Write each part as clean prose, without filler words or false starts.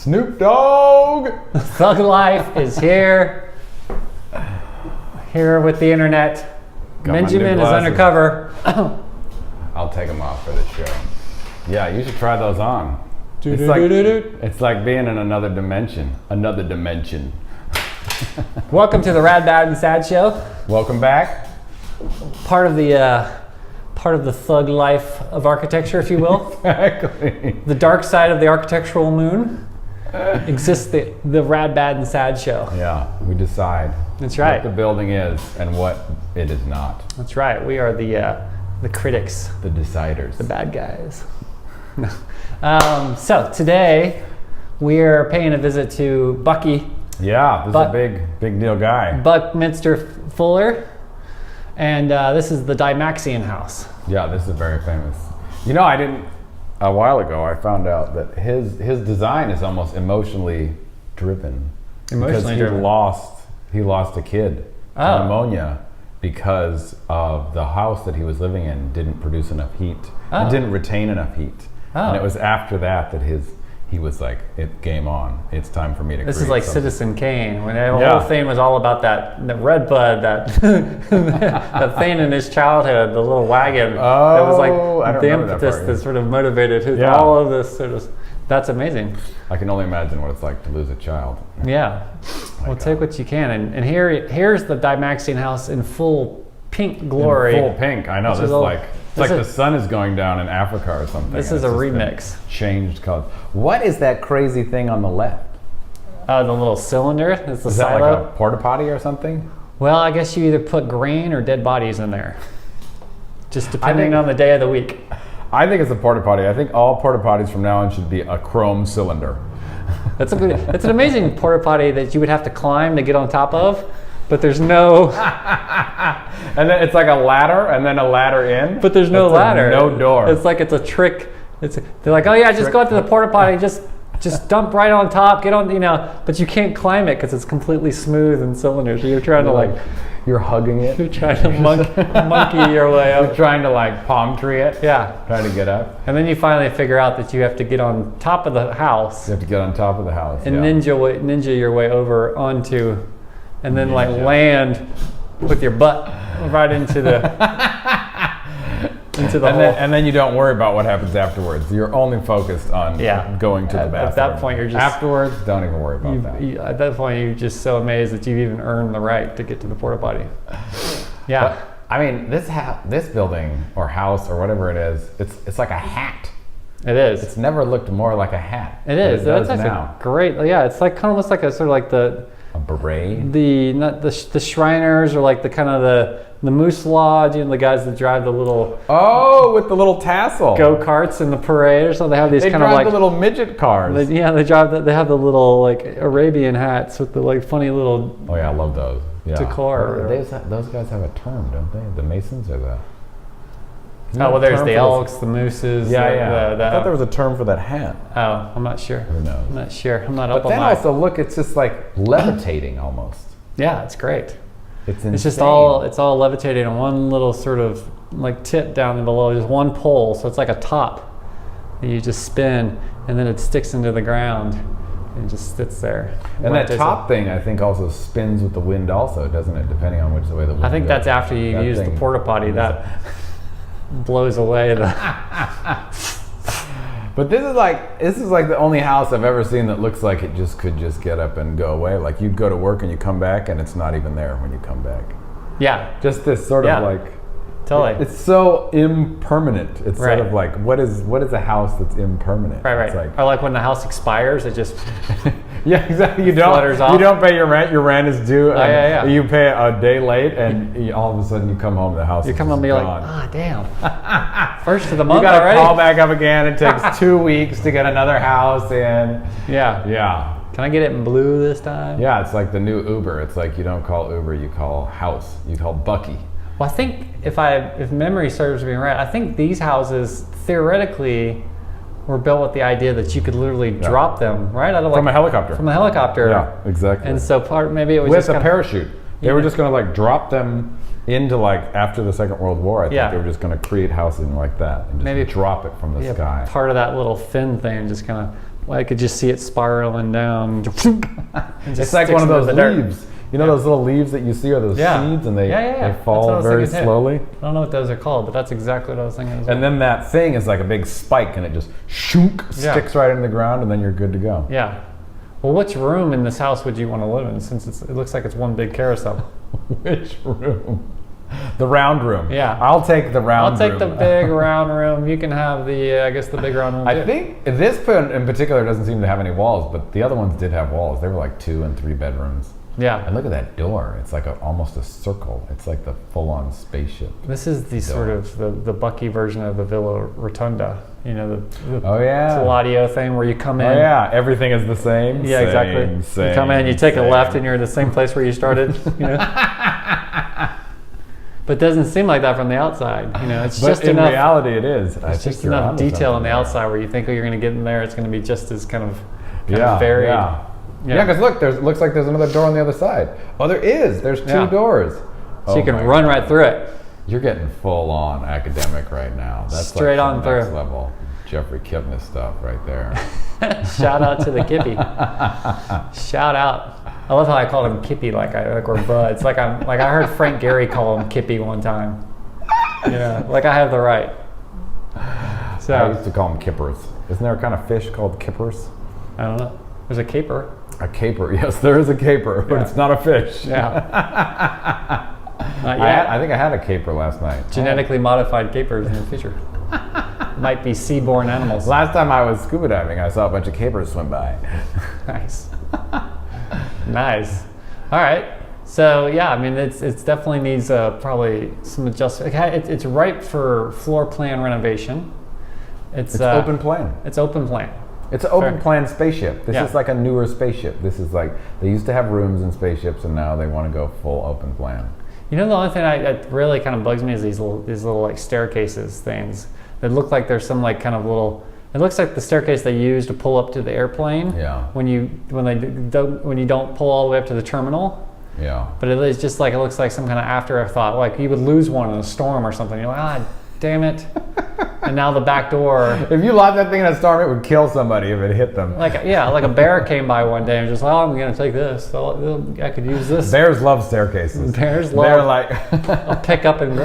Snoop Dogg! Thug Life is here. Here with the internet. Got my Benjamin new is glasses. undercover. I'll take them off for the show. Yeah, you should try those on. It's like being in another dimension. Another dimension. Welcome to the Rad, Bad, and Sad Show. Welcome back. Part of the thug life of architecture, if you will. Exactly. The dark side of the architectural moon exists the Rad, Bad, and Sad Show. Yeah, we decide. That's right. What the building is and what it is not. That's right. We are the critics, The deciders. the bad guys. So today we are paying a visit to Bucky. Yeah, this is a big deal guy. Buckminster Fuller, and this is the Dymaxion house. Yeah, this is very famous. You know, a while ago I found out that his design is almost emotionally driven. Emotionally driven. He lost a kid to pneumonia because of the house that he was living in didn't produce enough heat. It didn't retain enough heat. And it was after that he was like, game on. It's time for me to This create is like something. Citizen Kane, when the whole thing was all about that red bud, that that thing in his childhood, the little wagon. That was like the impetus that sort of motivated all of this sort of. That's amazing. I can only imagine what it's like to lose a child. Yeah. Well, take what you can, and here's the Dymaxion house in full pink glory. In full pink. I know. This is like. It's like the sun is going down in Africa or something. This is a remix. Changed color. What is that crazy thing on the left? The little cylinder. It's the Is silo. that like a porta potty or something? Well, I guess you either put grain or dead bodies in there, just depending on the day of the week. I think it's a porta potty. I think all porta potties from now on should be a chrome cylinder. It's an amazing porta potty that you would have to climb to get on top of, but there's no. And then it's like a ladder, and then a ladder in. But there's no ladder. No door. It's like it's a trick. They're like, oh yeah, just go out to the porta potty, just dump right on top, get on, but you can't climb it because it's completely smooth and cylinder. So you're trying to you're hugging it. You're trying to monkey your way up. You're trying to palm tree it. Yeah. Trying to get up. And then you finally figure out that you have to get on top of the house. You have to get on top of the house. And ninja your way over onto, and then land with your butt right into the hole. And then you don't worry about what happens afterwards. You're only focused on going to the bathroom. At that point, you're just afterwards. Don't even worry about that. At that point, you're just so amazed that you've even earned the right to get to the porta potty. Yeah, but, I mean, this building or house or whatever it is, it's like a hat. It is. It's never looked more like a hat. It is. That's now great. Yeah, it's like kind of almost like a sort of like a beret. The Shriners, or like the kind of the Moose Lodge, the guys that drive the little with the little tassel go-karts in the parade or something. They have these kind of like the little midget cars. They have the little like Arabian hats with the funny little. Oh yeah, I love those. Yeah. Decor. Those guys have a term, don't they? The Masons or the. There's the elks, the mooses. Yeah. I thought there was a term for that hat. Oh, I'm not sure. Who knows? I'm not sure. I'm not up on But then also look, it's just like levitating almost. Yeah, it's great. It's insane. It's just all levitating on one little sort of tip down below, just one pole. So it's like a top that you just spin, and then it sticks into the ground and just sits there. And that top thing, I think, also spins with the wind also, doesn't it? Depending on which way the wind I think goes. that's after you use the porta potty. That blows away the. But this is like the only house I've ever seen that looks like it could just get up and go away. Like you'd go to work and you come back and it's not even there when you come back. Yeah. Just this sort of Totally. It's so impermanent. It's sort of like what is a house that's impermanent? Right. It's or like when the house expires, it just yeah, exactly. You flutters off. don't pay your rent. Your rent is due. And you pay a day late, and all of a sudden you come home. The house. You come home and you're like, damn. First of the month you gotta already. call back up again. It takes 2 weeks to get another house in. Yeah. Can I get it in blue this time? Yeah, it's like the new Uber. It's like you don't call Uber, you call house. You call Bucky. Well, I think if memory serves me right, I think these houses theoretically were built with the idea that you could literally drop them right out of from a helicopter. From a helicopter. Yeah, exactly. And so maybe it was with just a parachute. They were just going to drop them into after the Second World War. I think they were just going to create housing like that and just drop it from the sky. Part of that little fin thing, just kind of I could just see it spiraling down. It's like one of those leaves. You know those little leaves that you see are those seeds, and they fall very slowly? I don't know what those are called, but that's exactly what I was thinking as well. And then that thing is like a big spike, and it just sticks right into the ground, and then you're good to go. Yeah. Well, which room in this house would you want to live in, since it looks like it's one big carousel? Which room? The round room. Yeah. I'll take the round room. I'll take the big round room. You can have the big round room too. I think this in particular doesn't seem to have any walls, but the other ones did have walls. They were like 2 and 3 bedrooms. Yeah. And look at that door. It's like almost a circle. It's like the full-on spaceship. This is the sort of the Bucky version of the Villa Rotunda. You know, the Palladio thing where you come in. Oh yeah, everything is the same. Yeah, exactly. You come in, you take a left, and you're in the same place where you started. You know. But it doesn't seem like that from the outside. You know, it's just enough. In reality, it is. It's just enough detail on the outside where you think, you're going to get in there. It's going to be just as kind of varied. Yeah, because look, looks like there's another door on the other side. Oh, there is. There's 2 doors. So you can run right through it. You're getting full on academic right now. That's straight on through. Next level Jeffrey Kipnis stuff right there. Shout out to the Kippy. Shout out. I love how I called him Kippy like we're buds. Like I heard Frank Gehry call him Kippy one time. You know, like I have the right. So I used to call them kippers. Isn't there a kind of fish called kippers? I don't know. There's a caper. A caper, yes, there is a caper, but it's not a fish. Yeah. Not yet. I think I had a caper last night. Genetically modified capers in the future. Might be seaborne animals. Last time I was scuba diving, I saw a bunch of capers swim by. Nice. Nice. All right. So yeah, I mean, it's definitely needs probably some adjustment. It's ripe for floor plan renovation. It's open plan. It's open plan. It's an open plan spaceship. This is like a newer spaceship. This is like, they used to have rooms in spaceships, and now they want to go full open plan. You know, the only thing that really kind of bugs me is these little like staircases things that look like there's some like kind of little. It looks like the staircase they use to pull up to the airplane. Yeah. When you don't pull all the way up to the terminal. Yeah. But it is just like, it looks like some kind of afterthought. Like you would lose one in a storm or something. You're like, damn it. And now the back door. If you locked that thing in a storm, it would kill somebody if it hit them. Like a bear came by one day and just, I'm going to take this. So I could use this. Bears love staircases. Bears love. They're like a pick up and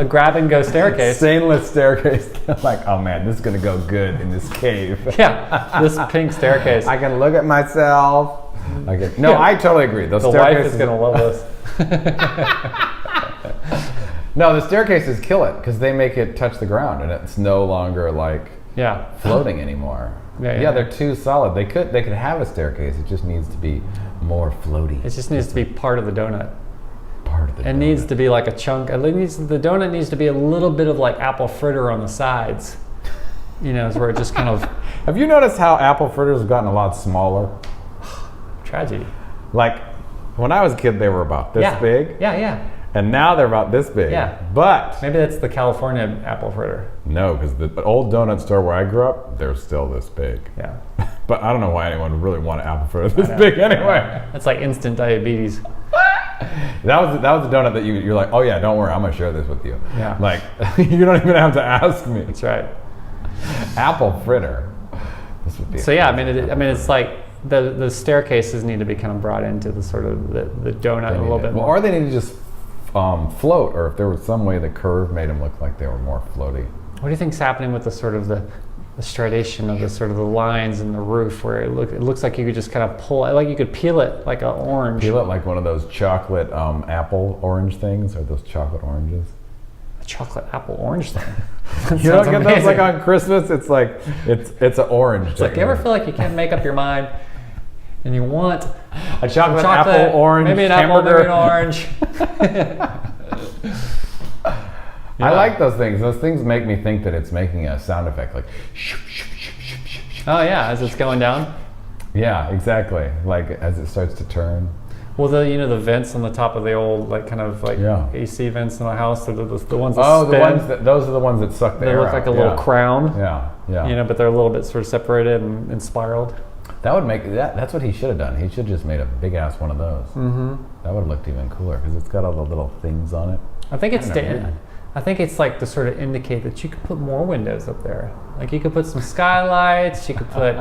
grab and go staircase. Stainless staircase. They're like, oh man, this is going to go good in this cave. Yeah, this pink staircase. I can look at myself. I totally agree. Those staircases. The wife is going to love this. No, the staircases kill it because they make it touch the ground, and it's no longer like floating anymore. They're too solid. They could have a staircase. It just needs to be more floaty. It just needs to be part of the donut. Part of the donut. It needs to be like a chunk. The donut needs to be a little bit of like apple fritter on the sides. You know, it's where it just kind of. Have you noticed how apple fritters have gotten a lot smaller? Tragedy. Like when I was a kid, they were about this big. Yeah. And now they're about this big. Yeah. But maybe that's the California apple fritter. No, because the old donut store where I grew up, they're still this big. Yeah. But I don't know why anyone would really want an apple fritter this big anyway. That's like instant diabetes. That was the donut that you're like, oh yeah, don't worry, I'm gonna share this with you. Yeah. Like you don't even have to ask me. That's right. Apple fritter. This would be. So yeah, I mean, it's like the staircases need to be kind of brought into the sort of the donut a little bit more. Or they need to just float, or if there was some way the curve made them look like they were more floaty. What do you think's happening with the sort of the striation of the sort of the lines in the roof, where it looks like you could just kind of pull it, like you could peel it like an orange. Peel it like one of those chocolate apple orange things, or those chocolate oranges. A chocolate apple orange thing. You don't get those like on Christmas? It's like it's an orange. It's like, you ever feel like you can't make up your mind and you want a chocolate apple orange, maybe an hamburger. Apple, maybe an orange. I like those things. Those things make me think that it's making a sound effect, like oh yeah, as it's going down. Yeah, exactly. Like as it starts to turn. Well, the vents on the top of the old AC vents in the house, the ones that spin. Those are the ones that suck the air out. They look like a little crown. Yeah. But they're a little bit sort of separated and spiraled. That would make that's what he should have done. He should have just made a big ass one of those. Mm-hmm. That would have looked even cooler because it's got all the little things on it. I think it's I think it's like to sort of indicate that you could put more windows up there. Like you could put some skylights, you could put,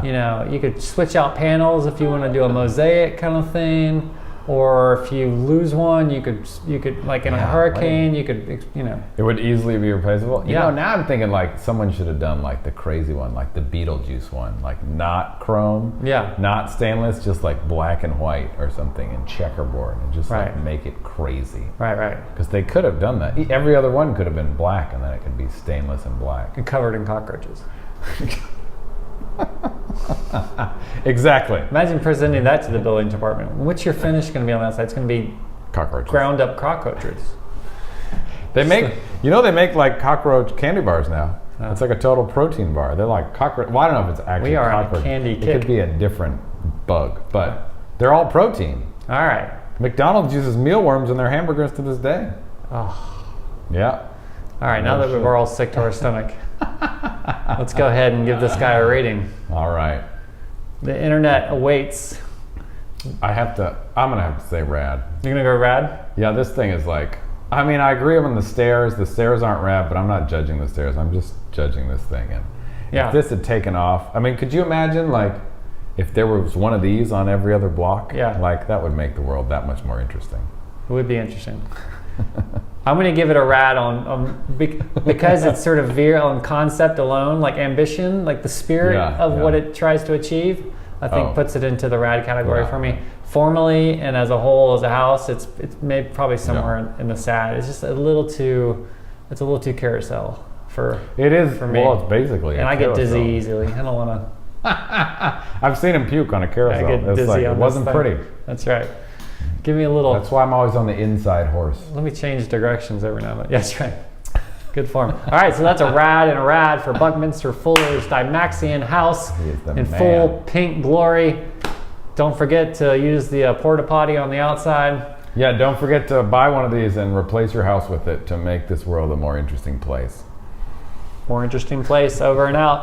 you could switch out panels if you want to do a mosaic kind of thing. Or if you lose one, you could like in a hurricane, you could, It would easily be replaceable. You know, now I'm thinking like someone should have done like the crazy one, like the Beetlejuice one, like not chrome, not stainless, just like black and white or something, and checkerboard, and just like make it crazy. Right. Because they could have done that. Every other one could have been black, and then it could be stainless and black. And covered in cockroaches. Exactly. Imagine presenting that to the building department. What's your finish going to be on that side? It's going to be cockroaches. Ground up cockroaches. They make, they make like cockroach candy bars now. Oh. It's like a total protein bar. They're like cockroach. Well, I don't know if it's actually cockroach. On a candy kick. It could be a different bug, but they're all protein. All right. McDonald's uses mealworms in their hamburgers to this day. Oh. Yeah. All right. Now that we're all sick to our stomach, let's go ahead and give this guy a rating. All right. The internet awaits. I'm gonna have to say rad. You're gonna go rad? Yeah, this thing is like, I agree on the stairs. The stairs aren't rad, but I'm not judging the stairs. I'm just judging this thing. And if this had taken off, could you imagine like if there was one of these on every other block? Yeah. Like that would make the world that much more interesting. It would be interesting. I'm going to give it a rad because it's sort of veer on concept alone, like ambition, like the spirit of what it tries to achieve. I think puts it into the rad category for me. Formally and as a whole, as a house, it's probably somewhere in the sad. It's just a little too carousel for it is for me. Well, it's basically. And I get dizzy easily. I don't want to. I've seen him puke on a carousel. I get dizzy it wasn't pretty. That's right. Give me a little. That's why I'm always on the inside horse. Let me change directions every now and then. Yes, right. Good form. All right, so that's a rad for Buckminster Fuller's Dymaxion house in full pink glory. Don't forget to use the porta potty on the outside. Yeah, don't forget to buy one of these and replace your house with it to make this world a more interesting place. More interesting place, over and out.